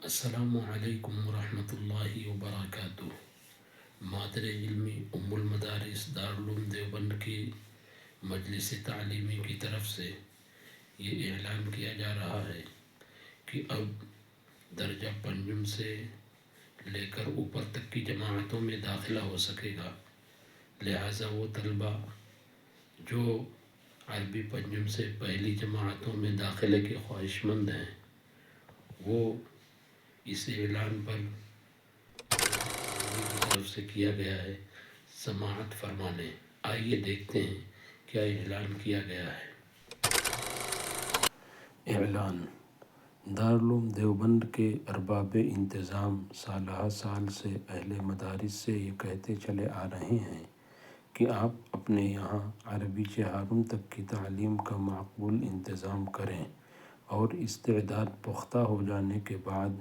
السلام علیکم ورحمۃ اللہ وبرکاتہ۔ مادر علمی ام المدارس دارالعلوم دیوبند کی مجلس تعلیمی کی طرف سے یہ اعلان کیا جا رہا ہے کہ اب درجہ پنجم سے لے کر اوپر تک کی جماعتوں میں داخلہ ہو سکے گا، لہٰذا وہ طلبہ جو عربی پنجم سے پہلی جماعتوں میں داخلے کے خواہش مند ہیں وہ اس اعلان پر کی طرف سے کیا گیا ہے سماعت فرمانے۔ آئیے دیکھتے ہیں کیا اعلان کیا گیا ہے۔ اعلان: دارالعلوم دیوبند کے ارباب انتظام سالہ سال سے اہل مدارس سے یہ کہتے چلے آ رہے ہیں کہ آپ اپنے یہاں عربی چہارم تک کی تعلیم کا معقول انتظام کریں اور استعداد پختہ ہو جانے کے بعد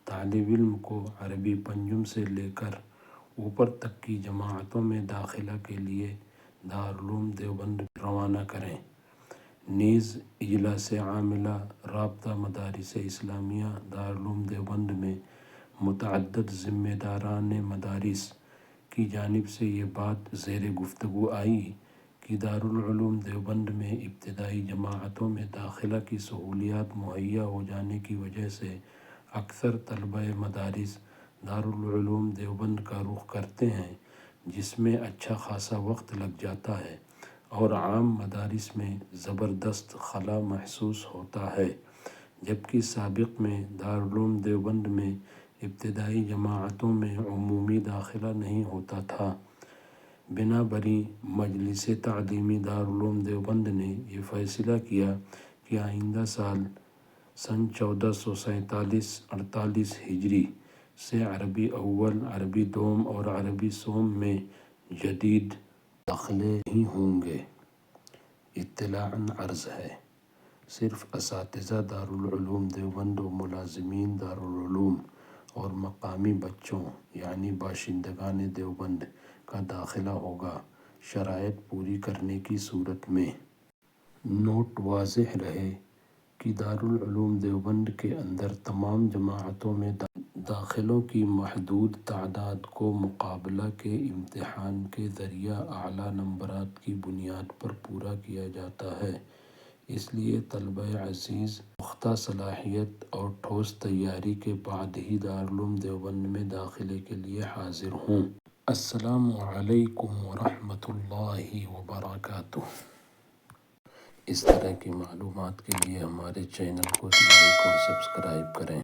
طالب علم کو عربی پنجم سے لے کر اوپر تک کی جماعتوں میں داخلہ کے لیے دارالعلوم دیوبند روانہ کریں۔ نیز اجلاس عاملہ رابطہ مدارس اسلامیہ دارالعلوم دیوبند میں متعدد ذمہ داران مدارس کی جانب سے یہ بات زیر گفتگو آئی کہ دارالعلوم دیوبند میں ابتدائی جماعتوں میں داخلہ کی سہولیات مہیا ہو جانے کی وجہ سے اکثر طلبہ مدارس دارالعلوم دیوبند کا رخ کرتے ہیں، جس میں اچھا خاصا وقت لگ جاتا ہے اور عام مدارس میں زبردست خلا محسوس ہوتا ہے، جبکہ سابق میں دارالعلوم دیوبند میں ابتدائی جماعتوں میں عمومی داخلہ نہیں ہوتا تھا۔ بنابراین مجلس تعلیمی دارالعلوم دیوبند نے یہ فیصلہ کیا کہ آئندہ سال سن 1447-48 ہجری سے عربی اول، عربی دوم اور عربی سوم میں جدید داخلے نہیں ہوں گے۔ اطلاعاً عرض ہے، صرف اساتذہ دارالعلوم دیوبند و ملازمین دارالعلوم اور مقامی بچوں یعنی باشندگان دیوبند کا داخلہ ہوگا، شرائط پوری کرنے کی صورت میں۔ نوٹ: واضح رہے کہ دارالعلوم دیوبند کے اندر تمام جماعتوں میں داخلوں کی محدود تعداد کو مقابلہ کے امتحان کے ذریعہ اعلیٰ نمبرات کی بنیاد پر پورا کیا جاتا ہے، اس لیے طلبہ عزیز پختہ صلاحیت اور ٹھوس تیاری کے بعد ہی دارالعلوم دیوبند میں داخلے کے لیے حاضر ہوں۔ السلام علیکم ورحمۃ اللہ وبرکاتہ۔ اس طرح کی معلومات کے لیے ہمارے چینل کو لائک اور سبسکرائب کریں۔